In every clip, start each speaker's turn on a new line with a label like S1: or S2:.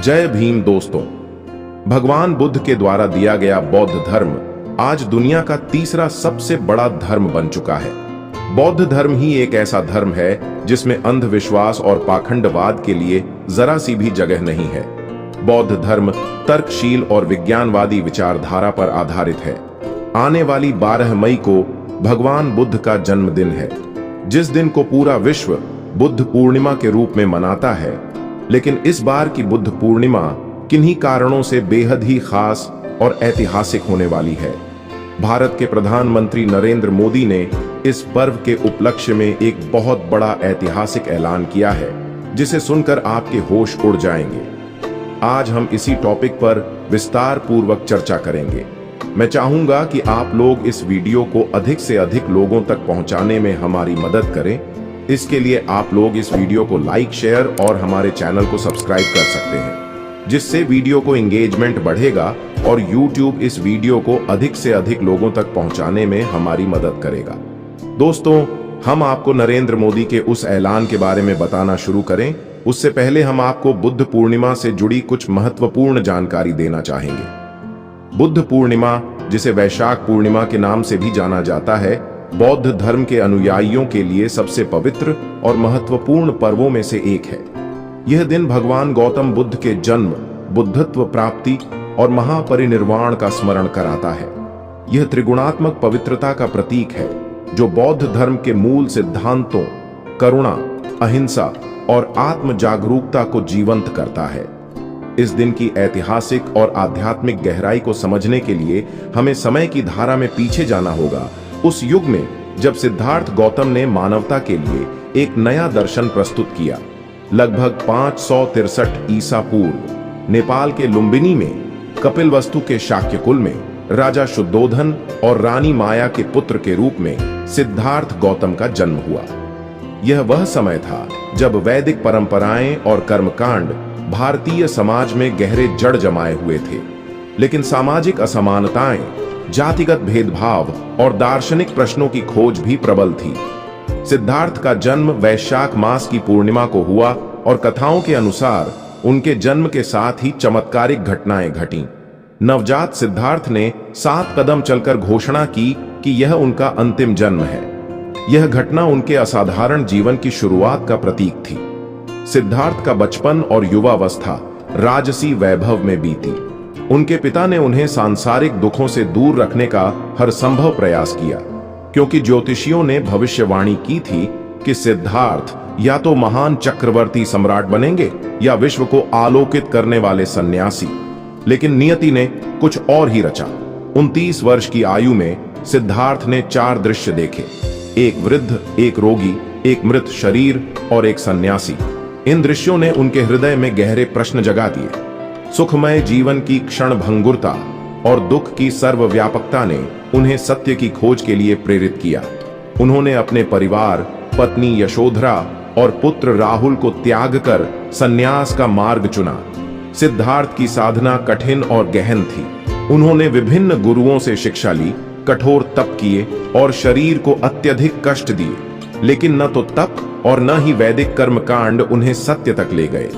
S1: जय भीम दोस्तों। भगवान बुद्ध के द्वारा दिया गया बौद्ध धर्म आज दुनिया का तीसरा सबसे बड़ा धर्म बन चुका है। बौद्ध धर्म ही एक ऐसा धर्म है जिसमें अंधविश्वास और पाखंडवाद के लिए जरा सी भी जगह नहीं है। बौद्ध धर्म तर्कशील और विज्ञानवादी विचारधारा पर आधारित है। आने वाली 12 मई को भगवान बुद्ध का जन्मदिन है, जिस दिन को पूरा विश्व बुद्ध पूर्णिमा के रूप में मनाता है। लेकिन इस बार की बुद्ध पूर्णिमा किन्हीं कारणों से बेहद ही खास और ऐतिहासिक होने वाली है। भारत के प्रधानमंत्री नरेंद्र मोदी ने इस पर्व के उपलक्ष्य में एक बहुत बड़ा ऐतिहासिक ऐलान किया है, जिसे सुनकर आपके होश उड़ जाएंगे। आज हम इसी टॉपिक पर विस्तार पूर्वक चर्चा करेंगे। मैं चाहूंगा कि आप लोग इस वीडियो को अधिक से अधिक लोगों तक पहुंचाने में हमारी मदद करें। इसके लिए आप लोग इस वीडियो को लाइक, शेयर और हमारे चैनल को सब्सक्राइब कर सकते हैं, जिससे वीडियो को एंगेजमेंट बढ़ेगा और YouTube इस वीडियो को अधिक से अधिक लोगों तक पहुंचाने में हमारी मदद करेगा। दोस्तों, हम आपको नरेंद्र मोदी के उस ऐलान के बारे में बताना शुरू करें, उससे पहले हम आपको बुद्ध पूर्णिमा से जुड़ी कुछ महत्वपूर्ण जानकारी देना चाहेंगे। बुद्ध पूर्णिमा, जिसे वैशाख पूर्णिमा के नाम से भी जाना जाता है, बौद्ध धर्म के अनुयायियों के लिए सबसे पवित्र और महत्वपूर्ण पर्वों में से एक है। यह दिन भगवान गौतम बुद्ध के जन्म, बुद्धत्व प्राप्ति और महापरिनिर्वाण का स्मरण कराता है। यह त्रिगुणात्मक पवित्रता का प्रतीक है, जो बौद्ध धर्म के मूल सिद्धांतों करुणा, अहिंसा और आत्म जागरूकता को जीवंत करता है। इस दिन की ऐतिहासिक और आध्यात्मिक गहराई को समझने के लिए हमें समय की धारा में पीछे जाना होगा, उस युग में जब सिद्धार्थ गौतम ने मानवता के लिए एक नया दर्शन प्रस्तुत किया। लगभग 563 ईसा पूर्व नेपाल के लुम्बिनी में कपिलवस्तु के शाक्यकुल में राजा शुद्धोधन और रानी माया के पुत्र के रूप में सिद्धार्थ गौतम का जन्म हुआ। यह वह समय था जब वैदिक परंपराएं और कर्मकांड भारतीय समाज में गहरे जड़ जमाए हुए थे, लेकिन सामाजिक असमानताएं, जातिगत भेदभाव और दार्शनिक प्रश्नों की खोज भी प्रबल थी। सिद्धार्थ का जन्म वैशाख मास की पूर्णिमा को हुआ और कथाओं के अनुसार उनके जन्म के साथ ही चमत्कारिक घटनाएं घटीं। नवजात सिद्धार्थ ने 7 कदम चलकर घोषणा की कि यह उनका अंतिम जन्म है। यह घटना उनके असाधारण जीवन की शुरुआत का प्रतीक थी। सिद्धार्थ का बचपन और युवावस्था राजसी वैभव में बीती। उनके पिता ने उन्हें सांसारिक दुखों से दूर रखने का हर संभव प्रयास किया, क्योंकि ज्योतिषियों ने भविष्यवाणी की थी कि सिद्धार्थ या तो महान चक्रवर्ती सम्राट बनेंगे या विश्व को आलोकित करने वाले सन्यासी। लेकिन नियति ने कुछ और ही रचा। 29 वर्ष की आयु में सिद्धार्थ ने 4 दृश्य देखे, एक वृद्ध, एक रोगी, एक मृत शरीर और एक सन्यासी। इन दृश्यों ने उनके हृदय में गहरे प्रश्न जगा दिए। सुखमय जीवन की क्षण भंगुरता और दुख की सर्वव्यापकता ने उन्हें सत्य की खोज के लिए प्रेरित किया। उन्होंने अपने परिवार, पत्नी यशोधरा और पुत्र राहुल को त्याग कर संन्यास का मार्ग चुना। सिद्धार्थ की साधना कठिन और गहन थी। उन्होंने विभिन्न गुरुओं से शिक्षा ली, कठोर तप किए और शरीर को अत्यधिक कष्ट दिए, लेकिन न तो तप और न ही वैदिक कर्मकांड उन्हें सत्य तक ले गए।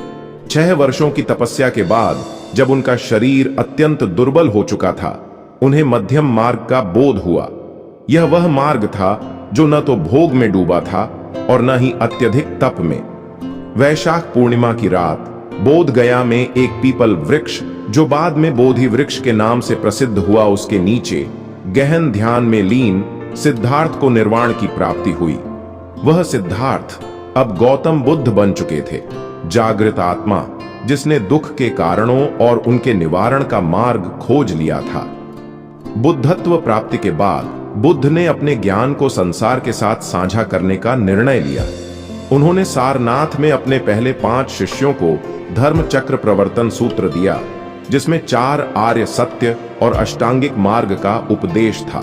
S1: 6 वर्षों की तपस्या के बाद जब उनका शरीर अत्यंत दुर्बल हो चुका था, उन्हें मध्यम मार्ग का बोध हुआ। यह वह मार्ग था जो न तो भोग में डूबा था और न ही अत्यधिक तप में। वैशाख पूर्णिमा की रात बोध गया में एक पीपल वृक्ष, जो बाद में बोधि वृक्ष के नाम से प्रसिद्ध हुआ, उसके नीचे गहन ध्यान में लीन सिद्धार्थ को निर्वाण की प्राप्ति हुई। वह सिद्धार्थ अब गौतम बुद्ध बन चुके थे, जागृत आत्मा जिसने दुख के कारणों और उनके निवारण का मार्ग खोज लिया था। बुद्धत्व प्राप्ति के बाद बुद्ध ने अपने ज्ञान को संसार के साथ साझा करने का निर्णय लिया। उन्होंने सारनाथ में अपने पहले 5 शिष्यों को धर्म चक्र प्रवर्तन सूत्र दिया, जिसमें 4 आर्य सत्य और अष्टांगिक मार्ग का उपदेश था।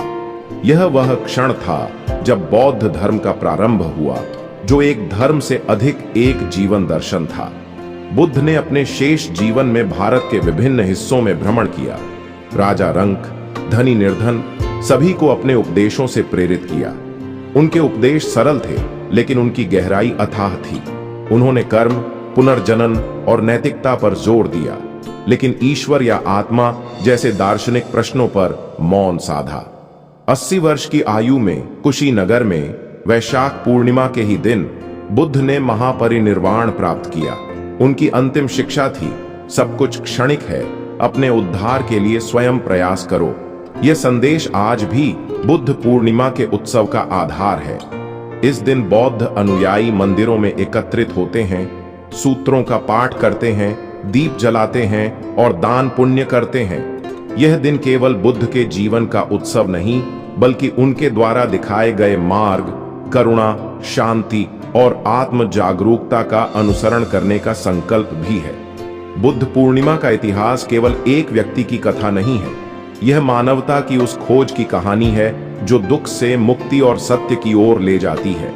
S1: यह वह क्षण था जब बौद्ध धर्म का प्रारंभ हुआ, जो एक धर्म से अधिक एक जीवन दर्शन था। बुद्ध ने अपने शेष जीवन में भारत के विभिन्न हिस्सों में भ्रमण किया। राजा रंक, धनी निर्धन, सभी को अपने उपदेशों से प्रेरित किया। उनके उपदेश सरल थे, लेकिन उनकी गहराई अथाह थी। उन्होंने कर्म, पुनर्जनन और नैतिकता पर जोर दिया, लेकिन ईश्वर या आत्मा जैसे दार्शनिक प्रश्नों पर मौन साधा। 80 वर्ष की आयु में कुशीनगर में वैशाख पूर्णिमा के ही दिन बुद्ध ने महापरिनिर्वाण प्राप्त किया। उनकी अंतिम शिक्षा थी, सब कुछ क्षणिक है, अपने उद्धार के लिए स्वयं प्रयास करो। यह संदेश आज भी बुद्ध पूर्णिमा के उत्सव का आधार है। इस दिन बौद्ध अनुयायी मंदिरों में एकत्रित होते हैं, सूत्रों का पाठ करते हैं, दीप जलाते हैं और दान पुण्य करते हैं। यह दिन केवल बुद्ध के जीवन का उत्सव नहीं, बल्कि उनके द्वारा दिखाए गए मार्ग, करुणा, शांति और आत्म जागरूकता का अनुसरण करने का संकल्प भी है। बुद्ध पूर्णिमा का इतिहास केवल एक व्यक्ति की कथा नहीं है, यह मानवता की उस खोज की कहानी है जो दुख से मुक्ति और सत्य की ओर ले जाती है।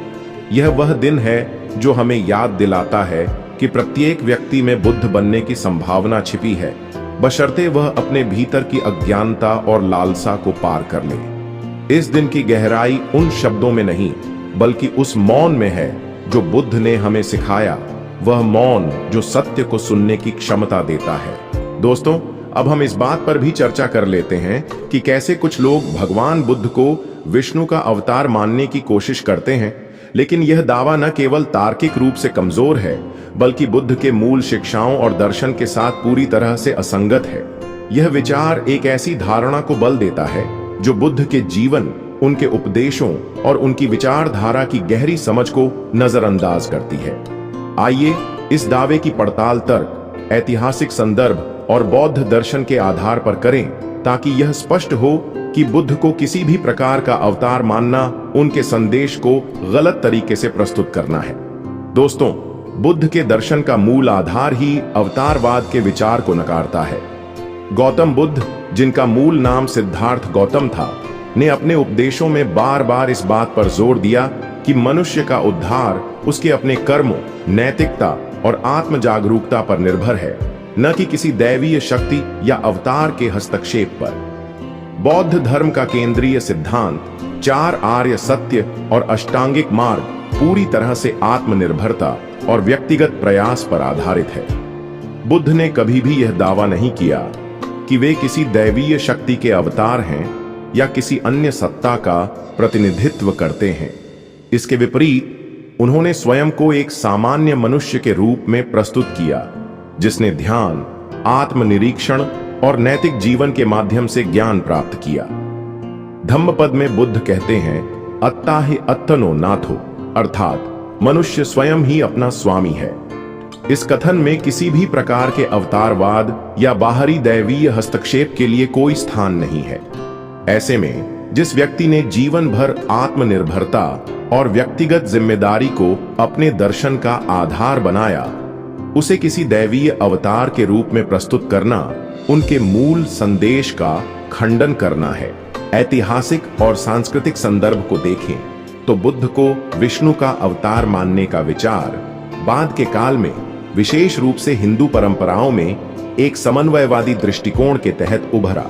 S1: यह वह दिन है जो हमें याद दिलाता है कि प्रत्येक व्यक्ति में बुद्ध बनने की संभावना छिपी है, बशर्ते वह अपने भीतर की अज्ञानता और लालसा को पार कर ले। इस दिन की गहराई उन शब्दों में नहीं, बल्कि उस मौन में है जो बुद्ध ने हमें सिखाया, वह मौन जो सत्य को सुनने की क्षमता देता है। दोस्तों, अब हम इस बात पर भी चर्चा कर लेते हैं कि कैसे कुछ लोग भगवान बुद्ध को विष्णु का अवतार मानने की कोशिश करते हैं, लेकिन यह दावा न केवल तार्किक रूप से कमजोर है, बल्कि बुद्ध के मूल शिक्षाओं और दर्शन के साथ पूरी तरह से असंगत है। यह विचार एक ऐसी धारणा को बल देता है जो बुद्ध के जीवन, उनके उपदेशों और उनकी विचारधारा की गहरी समझ को नजरअंदाज करती है। आइए इस दावे की पड़ताल तर्क, ऐतिहासिक संदर्भ और बौद्ध दर्शन के आधार पर करें, ताकि यह स्पष्ट हो कि बुद्ध को किसी भी प्रकार का अवतार मानना उनके संदेश को गलत तरीके से प्रस्तुत करना है। दोस्तों, बुद्ध के दर्शन का मूल आधार ही अवतारवाद के विचार को नकारता है। गौतम बुद्ध, जिनका मूल नाम सिद्धार्थ गौतम था, ने अपने उपदेशों में बार बार इस बात पर जोर दिया कि मनुष्य का उद्धार उसके अपने कर्मों, नैतिकता और आत्म जागरूकता पर निर्भर है, न कि किसी दैवीय शक्ति या अवतार के हस्तक्षेप पर। बौद्ध धर्म का केंद्रीय सिद्धांत 4 आर्य सत्य और अष्टांगिक मार्ग पूरी तरह से आत्मनिर्भरता और व्यक्तिगत प्रयास पर आधारित है। बुद्ध ने कभी भी यह दावा नहीं किया कि वे किसी दैवीय शक्ति के अवतार हैं या किसी अन्य सत्ता का प्रतिनिधित्व करते हैं। इसके विपरीत उन्होंने स्वयं को एक सामान्य मनुष्य के रूप में प्रस्तुत किया, जिसने ध्यान, आत्मनिरीक्षण और नैतिक जीवन के माध्यम से ज्ञान प्राप्त किया। धम्मपद में बुद्ध कहते हैं, अत्ता ही अत्तनो नाथो, अर्थात मनुष्य स्वयं ही अपना स्वामी है। इस कथन में किसी भी प्रकार के अवतारवाद या बाहरी दैवीय हस्तक्षेप के लिए कोई स्थान नहीं है। ऐसे में जिस व्यक्ति ने जीवन भर आत्मनिर्भरता और व्यक्तिगत जिम्मेदारी को अपने दर्शन का आधार बनाया, उसे किसी दैवीय अवतार के रूप में प्रस्तुत करना उनके मूल संदेश का खंडन करना है। ऐतिहासिक और सांस्कृतिक संदर्भ को देखें तो बुद्ध को विष्णु का अवतार मानने का विचार बाद के काल में विशेष रूप से हिंदू परंपराओं में एक समन्वयवादी दृष्टिकोण के तहत उभरा।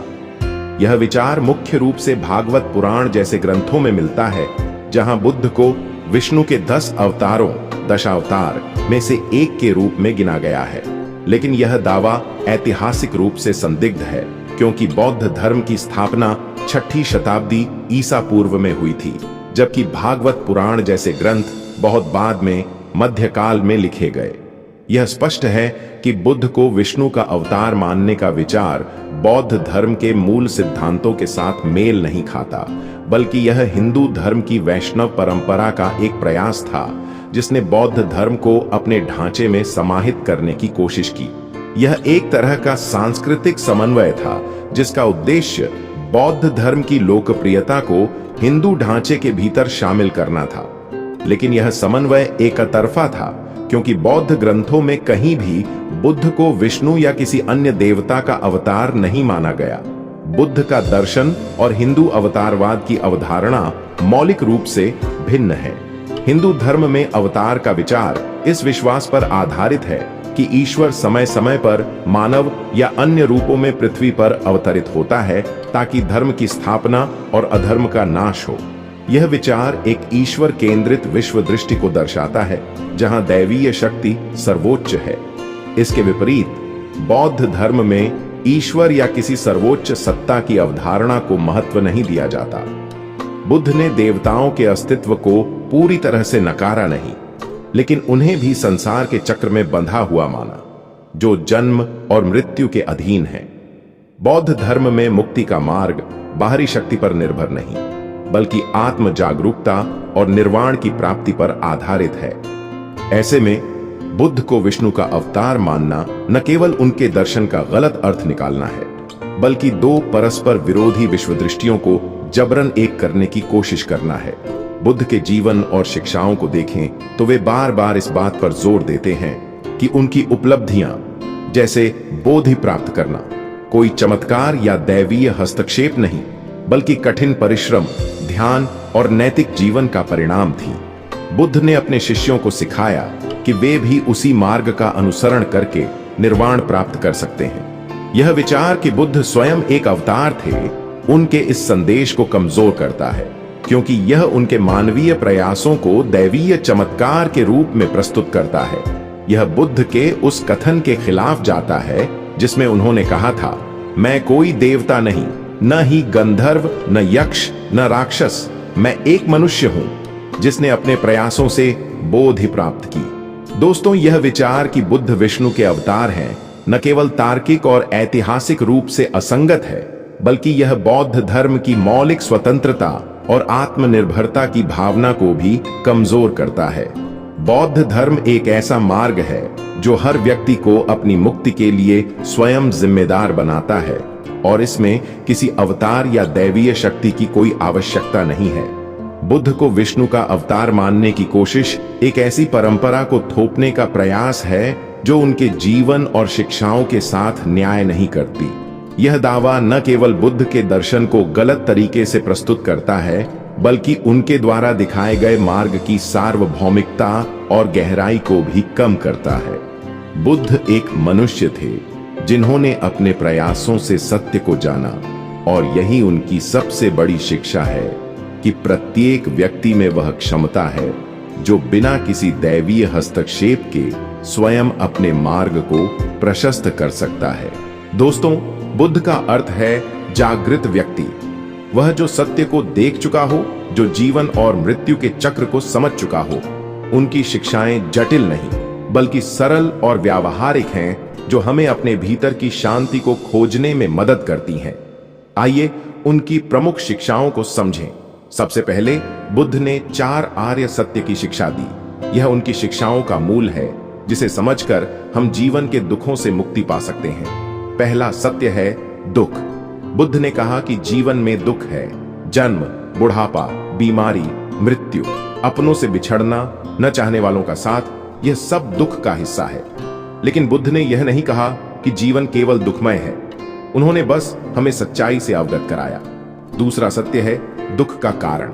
S1: यह विचार मुख्य रूप से भागवत पुराण जैसे ग्रंथों में मिलता है, जहां बुद्ध को विष्णु के 10 अवतारों, दशावतार में से एक के रूप में गिना गया है। लेकिन यह दावा ऐतिहासिक रूप से संदिग्ध है, क्योंकि बौद्ध धर्म की स्थापना 6ठी शताब्दी ईसा पूर्व में हुई थी, जबकि भागवत पुराण जैसे ग्रंथ बहुत बाद में मध्यकाल में लिखे गए। यह स्पष्ट है कि बुद्ध को विष्णु का अवतार मानने का विचार बौद्ध धर्म के मूल सिद्धांतों के साथ मेल नहीं खाता, बल्कि यह हिंदू धर्म की वैष्णव परंपरा का एक प्रयास था, जिसने बौद्ध धर्म को अपने ढांचे में समाहित करने की कोशिश की। यह एक तरह का सांस्कृतिक समन्वय था, जिसका उद्देश्य बौद्ध धर्म की लोकप्रियता को हिंदू ढांचे के भीतर शामिल करना था। लेकिन यह समन्वय एकतरफा था, क्योंकि बौद्ध ग्रंथों में कहीं भी बुद्ध को विष्णु या किसी अन्य देवता का अवतार नहीं माना गया। बुद्ध का दर्शन और हिंदू अवतारवाद की अवधारणा मौलिक रूप से भिन्न है। हिंदू धर्म में अवतार का विचार इस विश्वास पर आधारित है कि ईश्वर समय समय पर मानव या अन्य रूपों में पृथ्वी पर अवतरित होता है, ताकि धर्म की स्थापना और अधर्म का नाश हो। यह विचार एक ईश्वर केंद्रित विश्व दृष्टि को दर्शाता है, जहां दैवीय शक्ति सर्वोच्च है। इसके विपरीत बौद्ध धर्म में ईश्वर या किसी सर्वोच्च सत्ता की अवधारणा को महत्व नहीं दिया जाता। बुद्ध ने देवताओं के अस्तित्व को पूरी तरह से नकारा नहीं, लेकिन उन्हें भी संसार के चक्र में बंधा हुआ माना, जो जन्म और मृत्यु के अधीन है। बौद्ध धर्म में मुक्ति का मार्ग बाहरी शक्ति पर निर्भर नहीं, बल्कि आत्म जागरूकता और निर्वाण की प्राप्ति पर आधारित है। ऐसे में बुद्ध को विष्णु का अवतार मानना न केवल उनके दर्शन का गलत अर्थ निकालना है, बल्कि दो परस्पर विरोधी विश्व दृष्टियों को जबरन एक करने की कोशिश करना है। बुद्ध के जीवन और शिक्षाओं को देखें तो वे बार बार इस बात पर जोर देते हैं कि उनकी उपलब्धियां, जैसे बोधि प्राप्त करना, कोई चमत्कार या दैवीय हस्तक्षेप नहीं, बल्कि कठिन परिश्रम, ध्यान और नैतिक जीवन का परिणाम थी। बुद्ध ने अपने शिष्यों को सिखाया कि वे भी उसी मार्ग का अनुसरण करके निर्वाण प्राप्त कर सकते हैं। यह विचार कि बुद्ध स्वयं एक अवतार थे, उनके इस संदेश को कमजोर करता है, क्योंकि यह उनके मानवीय प्रयासों को दैवीय चमत्कार के रूप में प्रस्तुत करता है। यह बुद्ध के उस कथन के खिलाफ जाता है जिसमें उन्होंने कहा था, मैं कोई देवता नहीं, न ही गंधर्व, न यक्ष, न राक्षस, मैं एक मनुष्य हूं जिसने अपने प्रयासों से बोधि प्राप्त की। दोस्तों, यह विचार कि बुद्ध विष्णु के अवतार हैं न केवल तार्किक और ऐतिहासिक रूप से असंगत है, बल्कि यह बौद्ध धर्म की मौलिक स्वतंत्रता और आत्मनिर्भरता की भावना को भी कमजोर करता है। बौद्ध धर्म एक ऐसा मार्ग है जो हर व्यक्ति को अपनी मुक्ति के लिए स्वयं जिम्मेदार बनाता है, और इसमें किसी अवतार या दैवीय शक्ति की कोई आवश्यकता नहीं है। बुद्ध को विष्णु का अवतार मानने की कोशिश एक ऐसी परंपरा को थोपने का प्रयास है जो उनके जीवन और शिक्षाओं के साथ न्याय नहीं करती। यह दावा न केवल बुद्ध के दर्शन को गलत तरीके से प्रस्तुत करता है, बल्कि उनके द्वारा दिखाए गए मार्ग की सार्वभौमिकता और गहराई को भी कम करता है। बुद्ध एक मनुष्य थे जिन्होंने अपने प्रयासों से सत्य को जाना, और यही उनकी सबसे बड़ी शिक्षा है कि प्रत्येक व्यक्ति में वह क्षमता है जो बिना किसी दैवीय हस्तक्षेप के स्वयं अपने मार्ग को प्रशस्त कर सकता है। दोस्तों, बुद्ध का अर्थ है जागृत व्यक्ति, वह जो सत्य को देख चुका हो, जो जीवन और मृत्यु के चक्र को समझ चुका हो। उनकी शिक्षाएं जटिल नहीं, बल्कि सरल और व्यावहारिक हैं, जो हमें अपने भीतर की शांति को खोजने में मदद करती हैं। आइए उनकी प्रमुख शिक्षाओं को समझें। सबसे पहले बुद्ध ने 4 आर्य सत्य की शिक्षा दी। यह उनकी शिक्षाओं का मूल है, जिसे समझकर हम जीवन के दुखों से मुक्ति पा सकते हैं। पहला सत्य है दुख। बुद्ध ने कहा कि जीवन में दुख है, जन्म, बुढ़ापा, बीमारी, मृत्यु, अपनों से बिछड़ना, न चाहने वालों का साथ, यह सब दुख का हिस्सा है। लेकिन बुद्ध ने यह नहीं कहा कि जीवन केवल दुखमय है, उन्होंने बस हमें सच्चाई से अवगत कराया। दूसरा सत्य है दुख का कारण।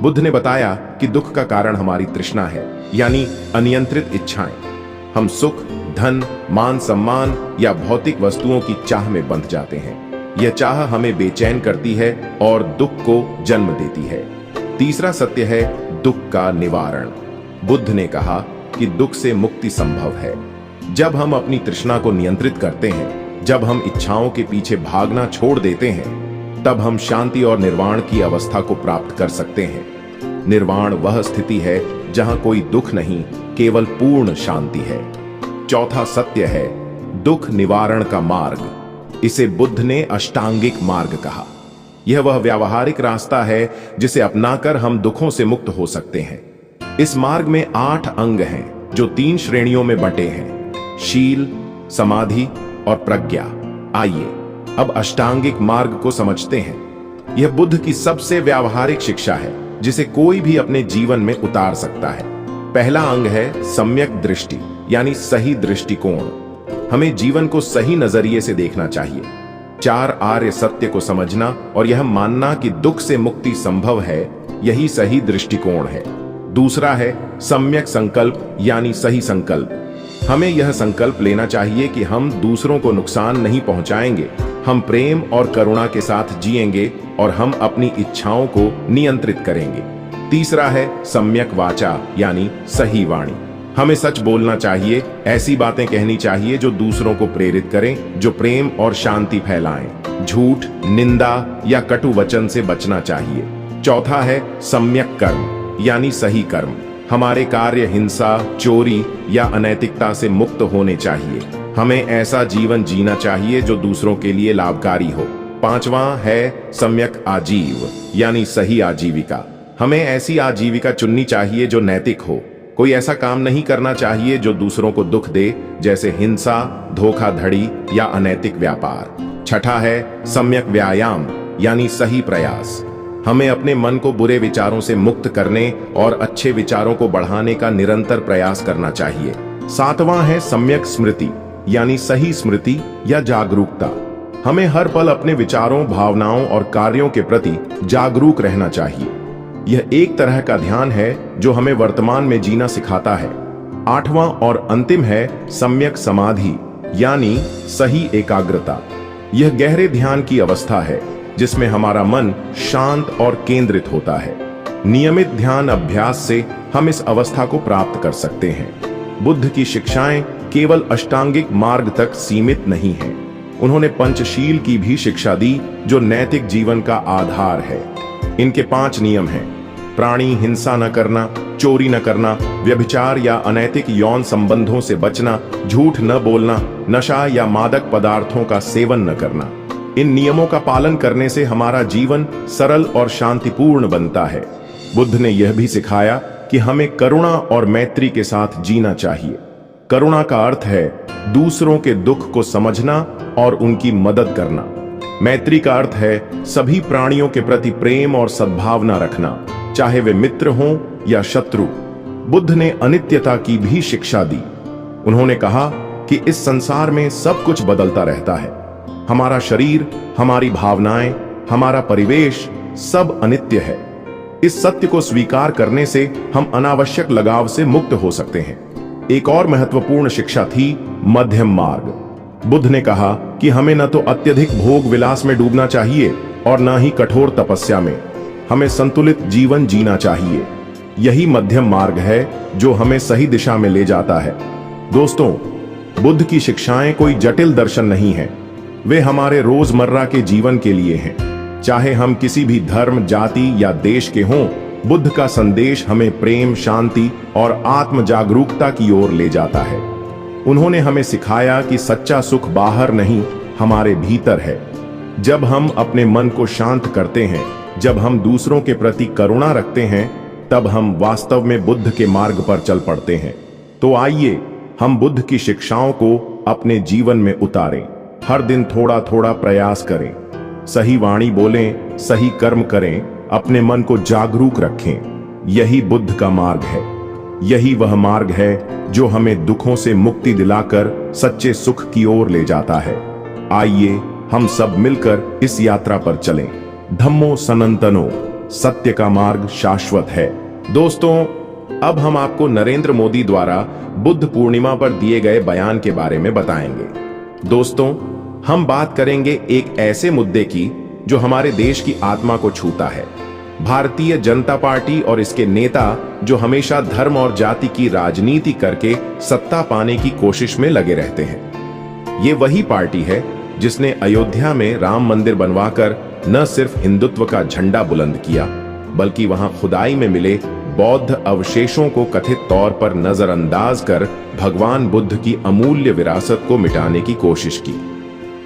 S1: बुद्ध ने बताया कि दुख का कारण हमारी तृष्णा है, यानी अनियंत्रित इच्छाएं। हम सुख, धन, मान सम्मान या भौतिक वस्तुओं की चाह में बंध जाते हैं। यह चाह हमें बेचैन करती है और दुख को जन्म देती है। तीसरा सत्य है दुख का निवारण। बुद्ध ने कहा कि दुख से मुक्ति संभव है जब हम अपनी तृष्णा को नियंत्रित करते हैं, जब हम इच्छाओं के पीछे भागना छोड़ देते हैं, तब हम शांति और निर्वाण की अवस्था को प्राप्त कर सकते हैं। निर्वाण वह स्थिति है जहां कोई दुख नहीं, केवल पूर्ण शांति है। चौथा सत्य है दुख निवारण का मार्ग। इसे बुद्ध ने अष्टांगिक मार्ग कहा। यह वह व्यावहारिक रास्ता है जिसे अपनाकर हम दुखों से मुक्त हो सकते हैं। इस मार्ग में 8 अंग हैं जो 3 श्रेणियों में बंटे हैं: शील, समाधि और प्रज्ञा। आइए अब अष्टांगिक मार्ग को समझते हैं। यह बुद्ध की सबसे व्यावहारिक शिक्षा है जिसे कोई भी अपने जीवन में उतार सकता है। पहला अंग है सम्यक दृष्टि, यानी सही दृष्टिकोण। हमें जीवन को सही नजरिए से देखना चाहिए। 4 आर्य सत्य को समझना और यह मानना कि दुख से मुक्ति संभव है, यही सही दृष्टिकोण है। दूसरा है सम्यक संकल्प, यानी सही संकल्प। हमें यह संकल्प लेना चाहिए कि हम दूसरों को नुकसान नहीं पहुंचाएंगे, हम प्रेम और करुणा के साथ जिएंगे और हम अपनी इच्छाओं को नियंत्रित करेंगे। तीसरा है सम्यक वाचा यानी सही वाणी। हमें सच बोलना चाहिए, ऐसी बातें कहनी चाहिए जो दूसरों को प्रेरित करें, जो प्रेम और शांति फैलाएं। झूठ, निंदा या कटु वचन से बचना चाहिए। चौथा है सम्यक कर्म यानी सही कर्म। हमारे कार्य हिंसा, चोरी या अनैतिकता से मुक्त होने चाहिए। हमें ऐसा जीवन जीना चाहिए जो दूसरों के लिए लाभकारी हो। पांचवा है सम्यक आजीव यानी सही आजीविका। हमें ऐसी आजीविका चुननी चाहिए जो नैतिक हो। कोई ऐसा काम नहीं करना चाहिए जो दूसरों को दुख दे, जैसे हिंसा, धोखाधड़ी या अनैतिक व्यापार। छठा है सम्यक व्यायाम यानी सही प्रयास। हमें अपने मन को बुरे विचारों से मुक्त करने और अच्छे विचारों को बढ़ाने का निरंतर प्रयास करना चाहिए। सातवां है सम्यक स्मृति यानी सही स्मृति या जागरूकता। हमें हर पल अपने विचारों, भावनाओं और कार्यों के प्रति जागरूक रहना चाहिए। यह एक तरह का ध्यान है जो हमें वर्तमान में जीना सिखाता है। आठवां और अंतिम है सम्यक समाधि यानी सही एकाग्रता। यह गहरे ध्यान की अवस्था है जिसमें हमारा मन शांत और केंद्रित होता है। नियमित ध्यान अभ्यास से हम इस अवस्था को प्राप्त कर सकते हैं। बुद्ध की शिक्षाएं केवल अष्टांगिक मार्ग तक सीमित नहीं हैं। उन्होंने पंचशील की भी शिक्षा दी जो नैतिक जीवन का आधार है। इनके 5 नियम हैं: प्राणी हिंसा न करना, चोरी न करना, व्यभिचार या अनैतिक यौन संबंधों से बचना, झूठ न बोलना, नशा या मादक पदार्थों का सेवन न करना। इन नियमों का पालन करने से हमारा जीवन सरल और शांतिपूर्ण बनता है। बुद्ध ने यह भी सिखाया कि हमें करुणा और मैत्री के साथ जीना चाहिए। करुणा का अर्थ है दूसरों के दुख को समझना और उनकी मदद करना। मैत्री का अर्थ है सभी प्राणियों के प्रति प्रेम और सद्भावना रखना, चाहे वे मित्र हों या शत्रु। बुद्ध ने अनित्यता की भी शिक्षा दी। उन्होंने कहा कि इस संसार में सब कुछ बदलता रहता है। हमारा शरीर, हमारी भावनाएं, हमारा परिवेश सब अनित्य है। इस सत्य को स्वीकार करने से हम अनावश्यक लगाव से मुक्त हो सकते हैं। एक और महत्वपूर्ण शिक्षा थी मध्यम मार्ग। बुद्ध ने कहा कि हमें न तो अत्यधिक भोग विलास में डूबना चाहिए और न ही कठोर तपस्या में। हमें संतुलित जीवन जीना चाहिए। यही मध्यम मार्ग है जो हमें सही दिशा में ले जाता है। दोस्तों, बुद्ध की शिक्षाएं कोई जटिल दर्शन नहीं है। वे हमारे रोजमर्रा के जीवन के लिए हैं। चाहे हम किसी भी धर्म, जाति या देश के हों, बुद्ध का संदेश हमें प्रेम, शांति और आत्म जागरूकता की ओर ले जाता है। उन्होंने हमें सिखाया कि सच्चा सुख बाहर नहीं, हमारे भीतर है। जब हम अपने मन को शांत करते हैं, जब हम दूसरों के प्रति करुणा रखते हैं, तब हम वास्तव में बुद्ध के मार्ग पर चल पड़ते हैं। तो आइए हम बुद्ध की शिक्षाओं को अपने जीवन में उतारें। हर दिन थोड़ा थोड़ा प्रयास करें, सही वाणी बोलें, सही कर्म करें, अपने मन को जागरूक रखें। यही बुद्ध का मार्ग है। यही वह मार्ग है जो हमें दुखों से मुक्ति दिलाकर सच्चे सुख की ओर ले जाता है। आइए हम सब मिलकर इस यात्रा पर चलें। धम्मो सनातनो, सत्य का मार्ग शाश्वत है। दोस्तों, अब हम आपको नरेंद्र मोदी द्वारा बुद्ध पूर्णिमा पर दिए गए बयान के बारे में बताएंगे। दोस्तों, हम बात करेंगे एक ऐसे मुद्दे की जो हमारे देश की आत्मा को छूता है। भारतीय जनता पार्टी और इसके नेता जो हमेशा धर्म और जाति की राजनीति करके सत्ता पाने की कोशिश में लगे रहते हैं। ये वही पार्टी है जिसने अयोध्या में राम मंदिर बनवाकर न सिर्फ हिंदुत्व का झंडा बुलंद किया, बल्कि वहां खुदाई में मिले बौद्ध अवशेषों को कथित तौर पर नजरअंदाज कर भगवान बुद्ध की अमूल्य विरासत को मिटाने की कोशिश की।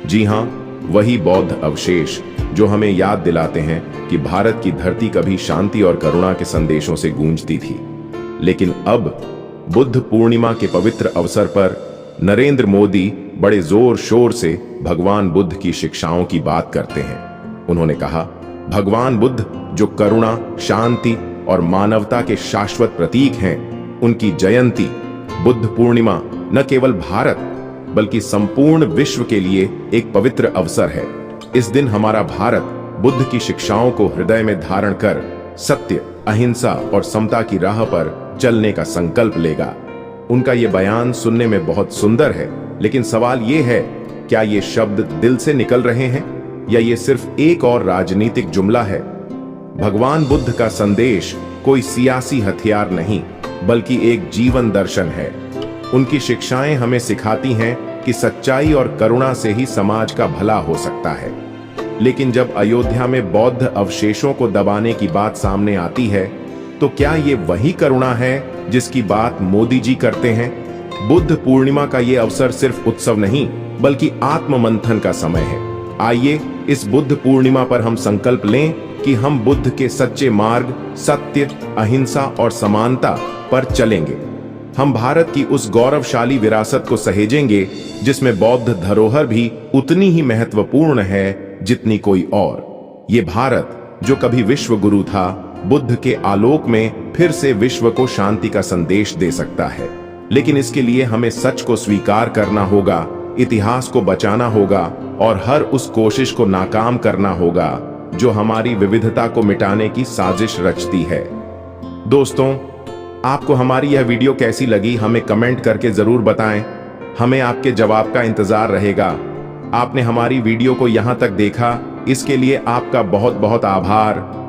S1: जी हां, वही बौद्ध अवशेष जो हमें याद दिलाते हैं कि भारत की धरती कभी शांति और करुणा के संदेशों से गूंजती थी। लेकिन अब बुद्ध पूर्णिमा के पवित्र अवसर पर नरेंद्र मोदी बड़े जोर शोर से भगवान बुद्ध की शिक्षाओं की बात करते हैं। उन्होंने कहा, भगवान बुद्ध जो करुणा, शांति और मानवता के शाश्वत प्रतीक हैं, उनकी जयंती बुद्ध पूर्णिमा न केवल भारत बल्कि संपूर्ण विश्व के लिए एक पवित्र अवसर है। इस दिन हमारा भारत बुद्ध की शिक्षाओं को हृदय में धारण कर सत्य, अहिंसा और समता की राह पर चलने का संकल्प लेगा। उनका ये बयान सुनने में बहुत सुंदर है, लेकिन सवाल ये है क्या ये शब्द दिल से निकल रहे हैं या ये सिर्फ एक और राजनीतिक जुमला है? भगवान बुद्ध का संदेश कोई सियासी हथियार नहीं, बल्कि एक जीवन दर्शन है। उनकी शिक्षाएं हमें सिखाती हैं कि सच्चाई और करुणा से ही समाज का भला हो सकता है। लेकिन जब अयोध्या में बौद्ध अवशेषों को दबाने की बात सामने आती है, तो क्या ये वही करुणा है जिसकी बात मोदी जी करते हैं? बुद्ध पूर्णिमा का ये अवसर सिर्फ उत्सव नहीं, बल्कि आत्म मंथन का समय है। आइए इस बुद्ध पूर्णिमा पर हम संकल्प लें कि हम बुद्ध के सच्चे मार्ग, सत्य, अहिंसा और समानता पर चलेंगे। हम भारत की उस गौरवशाली विरासत को सहेजेंगे जिसमें बौद्ध धरोहर भी उतनी ही महत्वपूर्ण है जितनी कोई और। ये भारत जो कभी विश्व गुरु था, बुद्ध के आलोक में फिर से विश्व को शांति का संदेश दे सकता है। लेकिन इसके लिए हमें सच को स्वीकार करना होगा, इतिहास को बचाना होगा और हर उस कोशिश को नाकाम करना होगा जो हमारी विविधता को मिटाने की साजिश रचती है। दोस्तों, आपको हमारी यह वीडियो कैसी लगी हमें कमेंट करके जरूर बताएं। हमें आपके जवाब का इंतजार रहेगा। आपने हमारी वीडियो को यहां तक देखा, इसके लिए आपका बहुत बहुत आभार।